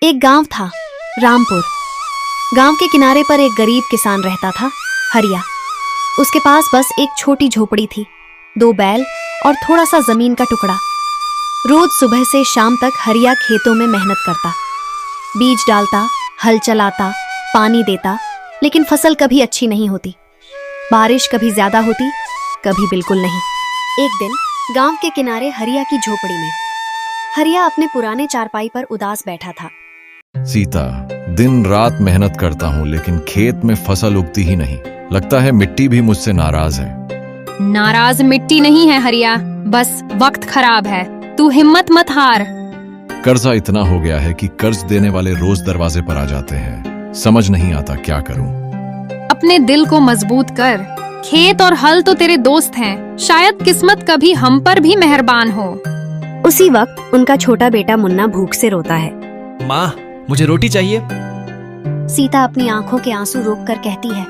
एक गांव था, रामपुर। गांव के किनारे पर एक गरीब किसान रहता था, हरिया। उसके पास बस एक छोटी झोपड़ी थी, 2 बैल और थोड़ा सा जमीन का टुकड़ा। रोज सुबह से शाम तक हरिया खेतों में मेहनत करता, बीज डालता, हल चलाता, पानी देता, लेकिन फसल कभी अच्छी नहीं होती। बारिश कभी ज्यादा होती, कभी बिल्कुल नहीं। एक दिन गांव के किनारे हरिया की झोपड़ी में हरिया अपने पुराने चारपाई पर उदास बैठा था। सीता, दिन रात मेहनत करता हूँ लेकिन खेत में फसल उगती ही नहीं। लगता है मिट्टी भी मुझसे नाराज है। नाराज मिट्टी नहीं है हरिया, बस वक्त खराब है। तू हिम्मत मत हार। कर्जा इतना हो गया है कि कर्ज देने वाले रोज दरवाजे पर आ जाते हैं। समझ नहीं आता क्या करूं। अपने दिल को मजबूत कर। खेत और हल तो तेरे दोस्त हैं। शायद किस्मत कभी हम पर भी मेहरबान हो। उसी वक्त उनका छोटा बेटा मुन्ना भूख से रोता है। माँ, मुझे रोटी चाहिए। सीता अपनी आंखों के आंसू रोककर कहती है,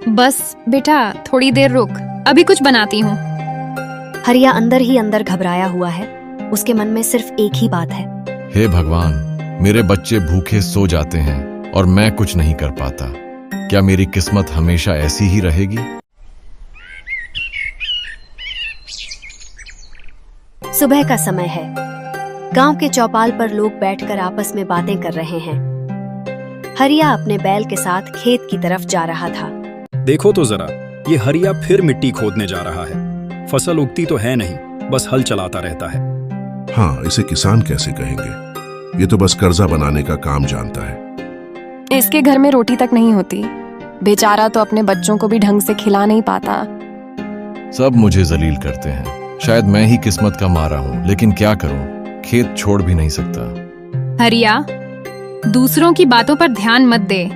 बस बेटा थोड़ी देर रुक, अभी कुछ बनाती हूँ। हरिया अंदर ही अंदर घबराया हुआ है। उसके मन में सिर्फ एक ही बात है, हे भगवान, मेरे बच्चे भूखे सो जाते हैं और मैं कुछ नहीं कर पाता। क्या मेरी किस्मत हमेशा ऐसी ही रहेगी? सुबह का समय है। गांव के चौपाल पर लोग बैठकर आपस में बातें कर रहे हैं। हरिया अपने बैल के साथ खेत की तरफ जा रहा था। देखो तो जरा, ये हरिया फिर मिट्टी खोदने जा रहा है। फसल उगती तो है नहीं, बस हल चलाता रहता है। हाँ, इसे किसान कैसे कहेंगे? ये तो बस कर्जा बनाने का काम जानता है। इसके घर में रोटी तक नहीं होती। बेचारा तो अपने बच्चों को भी ढंग से खिला नहीं पाता। सब मुझे जलील करते हैं। शायद मैं ही किस्मत का मारा हूँ, लेकिन क्या करूँ, खेत छोड़ भी नहीं सकता। हरिया, दूसरों की बातों पर ध्यान मत दे।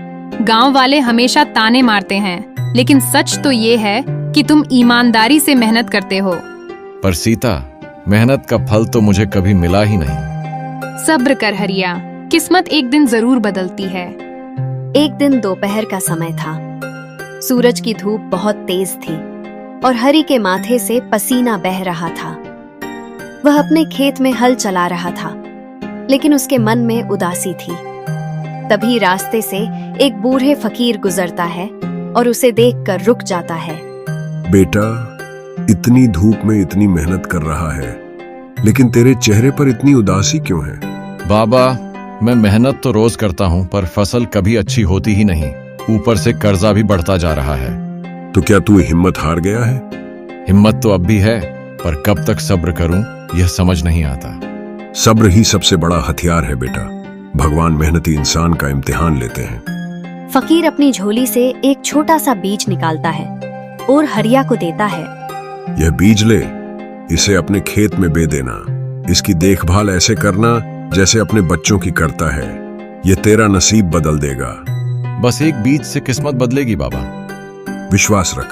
गांव वाले हमेशा ताने मारते हैं, लेकिन सच तो ये है कि तुम ईमानदारी से मेहनत करते हो। पर सीता, मेहनत का फल तो मुझे कभी मिला ही नहीं। सब्र कर हरिया, किस्मत एक दिन जरूर बदलती है। एक दिन दोपहर का समय था। सूरज की धूप बहुत तेज थी और हरि के माथे से पसीना बह रहा था। वह अपने खेत में हल चला रहा था, लेकिन उसके मन में उदासी थी। तभी रास्ते से एक बूढ़े फकीर गुजरता है और उसे देखकर रुक जाता है। बेटा, इतनी धूप में इतनी मेहनत कर रहा है, लेकिन तेरे चेहरे पर इतनी उदासी क्यों है? बाबा, मैं मेहनत तो रोज करता हूँ, पर फसल कभी अच्छी होती ही नहीं। ऊपर से कर्जा भी बढ़ता जा रहा है। तो क्या तू हिम्मत हार गया है? हिम्मत तो अब भी है, पर कब तक सब्र करूं, यह समझ नहीं आता। सब्र ही सबसे बड़ा हथियार है बेटा। भगवान मेहनती इंसान का इम्तिहान लेते हैं। फकीर अपनी झोली से एक छोटा सा बीज निकालता है और हरिया को देता है। यह बीज ले, इसे अपने खेत में बे देना। इसकी देखभाल ऐसे करना जैसे अपने बच्चों की करता है। यह तेरा नसीब बदल देगा। बस एक बीज से किस्मत बदलेगी बाबा? विश्वास रख,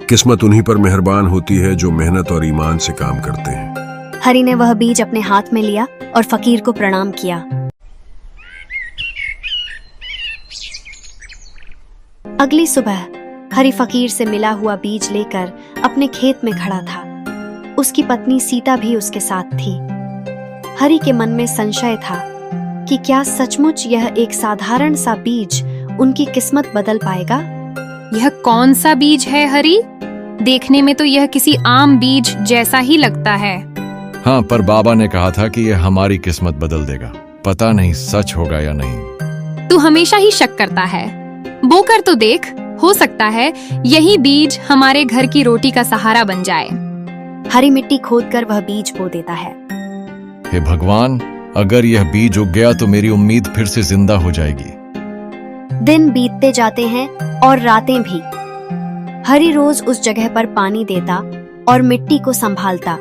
किस्मत उन्हीं पर मेहरबान होती है जो मेहनत और ईमान से काम करते हैं। हरि ने वह बीज अपने हाथ में लिया और फकीर को प्रणाम किया। अगली सुबह हरि फकीर से मिला हुआ बीज लेकर अपने खेत में खड़ा था। उसकी पत्नी सीता भी उसके साथ थी। हरि के मन में संशय था कि क्या सचमुच यह एक साधारण सा बीज उनकी किस्मत बदल पाएगा। यह कौन सा बीज है हरि? देखने में तो यह किसी आम बीज जैसा ही लगता है। हाँ, पर बाबा ने कहा था कि यह हमारी किस्मत बदल देगा। पता नहीं सच होगा या नहीं। तू हमेशा ही शक करता है। बोकर तो देख, हो सकता है यही बीज हमारे घर की रोटी का सहारा बन जाए। हरि मिट्टी खोदकर वह बीज बो देता है। हे भगवान, अगर यह बीज उग गया तो मेरी उम्मीद फिर से जिंदा हो जाएगी। दिन बीतते जाते हैं और रातें भी। हरि रोज उस जगह पर पानी देता और मिट्टी को संभालता।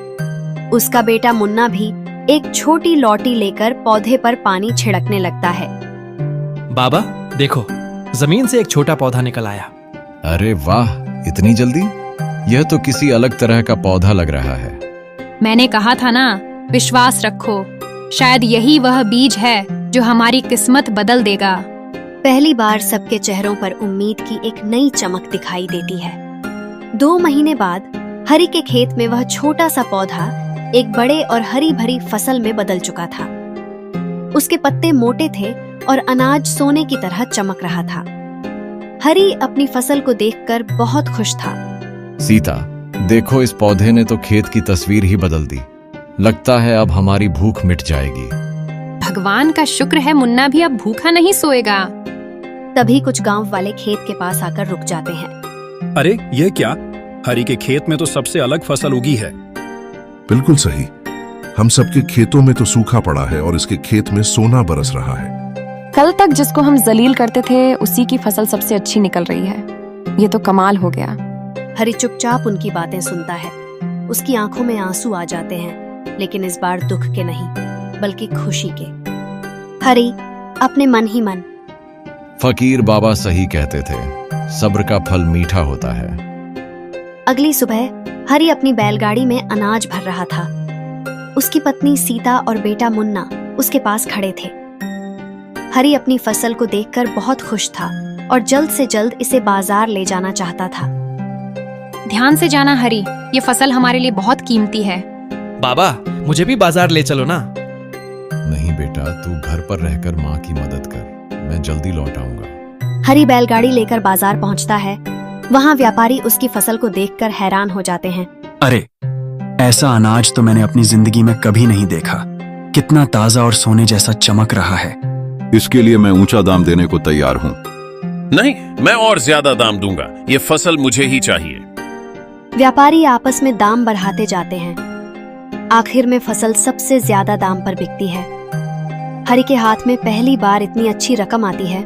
उसका बेटा मुन्ना भी एक छोटी लौटी लेकर पौधे पर पानी छिड़कने लगता है। बाबा देखो, जमीन से एक छोटा पौधा निकल आया। अरे वाह, इतनी जल्दी? यह तो किसी अलग तरह का पौधा लग रहा है। मैंने कहा था ना, विश्वास रखो। शायद यही वह बीज है जो हमारी किस्मत बदल देगा। पहली बार सबके चेहरों पर उम्मीद की एक नई चमक दिखाई देती है। 2 महीने बाद हरि के खेत में वह छोटा सा पौधा एक बड़े और हरी भरी फसल में बदल चुका था। उसके पत्ते मोटे थे और अनाज सोने की तरह चमक रहा था। हरी अपनी फसल को देखकर बहुत खुश था। सीता, देखो इस पौधे ने तो खेत की तस्वीर ही बदल दी। लगता है अब हमारी भूख मिट जाएगी। भगवान का शुक्र है मुन्ना भी अब भूखा नहीं सोएगा। तभी कुछ गांव वाले खेत के पास आकर रुक जाते हैं। अरे यह क्या? हरी के खेत में तो सबसे अलग फसल उगी है। बिल्कुल सही। हम सबके खेतों में तो सूखा पड़ा है और इसके खेत में सोना बरस रहा है। कल तक जिसको हम जलील करते थे उसी की फसल सबसे अच्छी निकल रही है। ये तो कमाल हो गया। हरी चुपचाप उनकी बातें सुनता है। उसकी आंखों में आंसू आ जाते हैं, लेकिन इस बार दुख के नहीं बल्कि खुशी के। हरी अपने मन ही मन, फकीर बाबा सही कहते थे, सब्र का फल मीठा होता है। अगली सुबह हरी अपनी बैलगाड़ी में अनाज भर रहा था। उसकी पत्नी सीता और बेटा मुन्ना उसके पास खड़े थे। हरी अपनी फसल को देखकर बहुत खुश था और जल्द से जल्द इसे बाजार ले जाना चाहता था। ध्यान से जाना हरी, ये फसल हमारे लिए बहुत कीमती है। बाबा, मुझे भी बाजार ले चलो ना। नहीं बेटा, तू घर पर रहकर माँ की मदद कर, मैं जल्दी लौट आऊंगा। हरी बैलगाड़ी लेकर बाजार पहुंचता है। वहां व्यापारी उसकी फसल को देखकर हैरान हो जाते हैं। अरे, ऐसा अनाज तो मैंने अपनी जिंदगी में कभी नहीं देखा। कितना ताजा और सोने जैसा चमक रहा है। इसके लिए मैं ऊंचा दाम देने को तैयार हूँ। नहीं, मैं और ज्यादा दाम दूंगा। ये फसल मुझे ही चाहिए। व्यापारी आपस में दाम बढ़ाते जाते हैं। आखिर में फसल सबसे ज्यादा दाम पर बिकती है। हरी के हाथ में पहली बार इतनी अच्छी रकम आती है।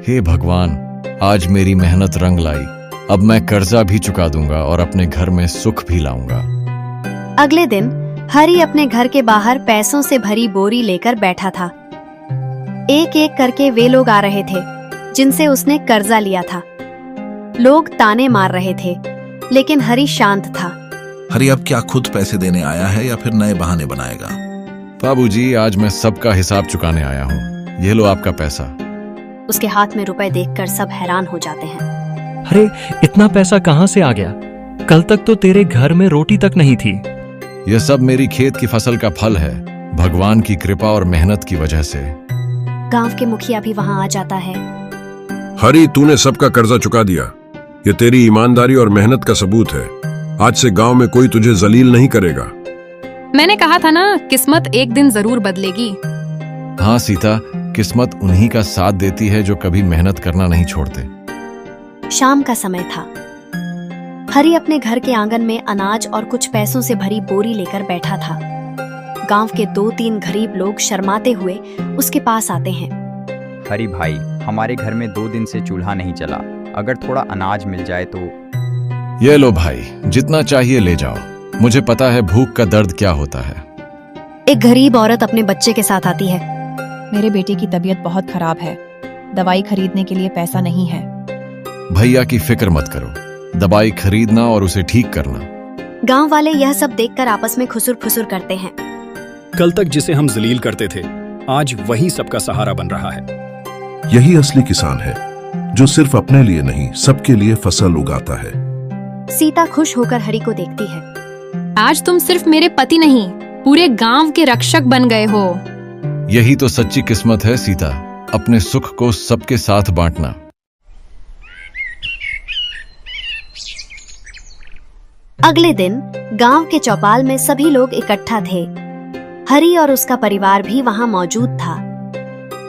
हे भगवान, आज मेरी मेहनत रंग लाई। अब मैं कर्जा भी चुका दूंगा और अपने घर में सुख भी लाऊंगा। अगले दिन हरी अपने घर के बाहर पैसों से भरी बोरी लेकर बैठा था। एक एक करके वे लोग आ रहे थे जिनसे उसने कर्जा लिया था। लोग ताने मार रहे थे, लेकिन हरी शांत था। हरी अब क्या खुद पैसे देने आया है या फिर नए बहाने बनाएगा? बाबूजी, आज मैं सबका हिसाब चुकाने आया हूँ। ये लो आपका पैसा। उसके हाथ में रुपए देखकर सब हैरान हो जाते हैं। अरे, इतना पैसा कहाँ से आ गया? कल तक तो तेरे घर में रोटी तक नहीं थी। यह सब मेरी खेत की फसल का फल है, भगवान की कृपा और मेहनत की वजह से। गांव के मुखिया भी वहां आ जाता है। हरी, तूने सबका कर्जा चुका दिया। ये तेरी ईमानदारी और मेहनत का सबूत है। आज से गांव में कोई तुझे जलील नहीं करेगा। मैंने कहा था ना, किस्मत एक दिन जरूर बदलेगी। हाँ सीता, किस्मत उन्हीं का साथ देती है जो कभी मेहनत करना नहीं छोड़ते। शाम का समय था। हरी अपने घर के आंगन में अनाज और कुछ पैसों से भरी बोरी लेकर बैठा था। गांव के 2-3 गरीब लोग शर्माते हुए उसके पास आते हैं। हरी भाई, हमारे घर में 2 दिन से चूल्हा नहीं चला। अगर थोड़ा अनाज मिल जाए तो। ये लो भाई, जितना चाहिए ले जाओ। मुझे पता है भूख का दर्द क्या होता है। एक गरीब औरत अपने बच्चे के साथ आती है। मेरे बेटे की तबीयत बहुत खराब है। दवाई खरीदने के लिए पैसा नहीं है। भैया की फिक्र मत करो, दवाई खरीदना और उसे ठीक करना। गांव वाले यह सब देखकर आपस में खुसुर-फुसुर करते हैं। कल तक जिसे हम जलील करते थे, आज वही सबका सहारा बन रहा है। यही असली किसान है, जो सिर्फ अपने लिए नहीं सबके लिए फसल उगाता है। सीता खुश होकर हरी को देखती है। आज तुम सिर्फ मेरे पति नहीं, पूरे गांव के रक्षक बन गए हो। यही तो सच्ची किस्मत है सीता, अपने सुख को सबके साथ बांटना। अगले दिन गांव के चौपाल में सभी लोग इकट्ठा थे। हरी और उसका परिवार भी वहां मौजूद था।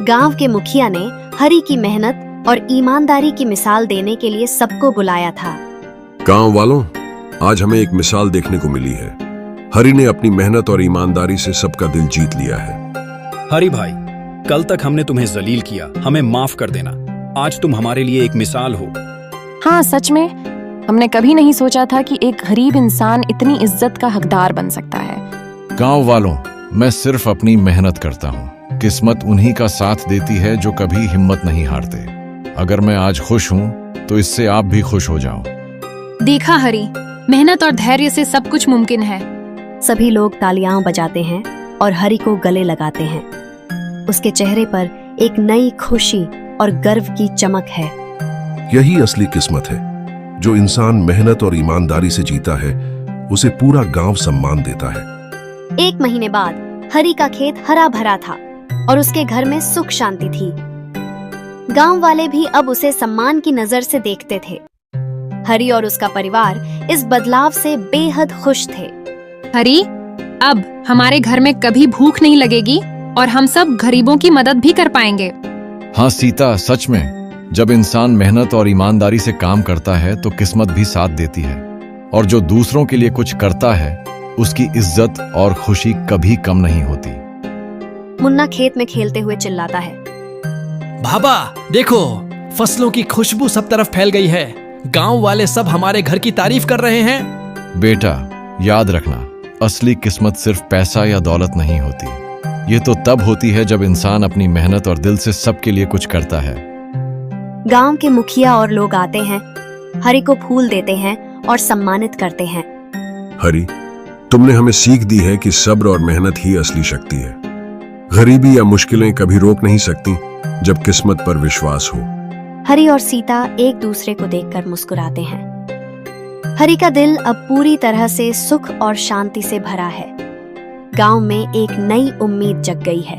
गांव के मुखिया ने हरी की मेहनत और ईमानदारी की मिसाल देने के लिए सबको बुलाया था। गांव वालों, आज हमें एक मिसाल देखने को मिली है। हरी ने अपनी मेहनत और ईमानदारी से सबका दिल जीत लिया है। हरी भाई, कल तक हमने तुम्हें जलील किया, हमें माफ कर देना। आज तुम हमारे लिए एक मिसाल हो। हाँ, सच में हमने कभी नहीं सोचा था कि एक गरीब इंसान इतनी इज्जत का हकदार बन सकता है। गांव वालों, मैं सिर्फ अपनी मेहनत करता हूँ। किस्मत उन्हीं का साथ देती है जो कभी हिम्मत नहीं हारते। अगर मैं आज खुश हूँ तो इससे आप भी खुश हो जाओ। देखा हरी, मेहनत और धैर्य से सब कुछ मुमकिन है। सभी लोग तालियां बजाते हैं और हरी को गले लगाते हैं। उसके चेहरे पर एक नई खुशी और गर्व की चमक है। यही असली किस्मत है। जो इंसान मेहनत और ईमानदारी से जीता है, उसे पूरा गांव सम्मान देता है। 1 महीने बाद हरी का खेत हरा भरा था। और उसके घर में सुख शांति थी। गांव वाले भी अब उसे सम्मान की नजर से देखते थे। हरि और उसका परिवार इस बदलाव से बेहद खुश थे। हरि, अब हमारे घर में कभी भूख नहीं लगेगी और हम सब गरीबों की मदद भी कर पाएंगे। हाँ सीता, सच में जब इंसान मेहनत और ईमानदारी से काम करता है तो किस्मत भी साथ देती है, और जो दूसरों के लिए कुछ करता है उसकी इज्जत और खुशी कभी कम नहीं होती। मुन्ना खेत में खेलते हुए चिल्लाता है, बाबा देखो, फसलों की खुशबू सब तरफ फैल गई है। गांव वाले सब हमारे घर की तारीफ कर रहे हैं। बेटा, याद रखना, असली किस्मत सिर्फ पैसा या दौलत नहीं होती। ये तो तब होती है जब इंसान अपनी मेहनत और दिल से सबके लिए कुछ करता है। गांव के मुखिया और लोग आते हैं, हरि को फूल देते हैं और सम्मानित करते हैं। हरि, तुमने हमें सीख दी है कि सब्र और मेहनत ही असली शक्ति है। गरीबी या मुश्किलें कभी रोक नहीं सकती जब किस्मत पर विश्वास हो। हरि और सीता एक दूसरे को देखकर मुस्कुराते हैं। हरि का दिल अब पूरी तरह से सुख और शांति से भरा है। गांव में एक नई उम्मीद जग गई है।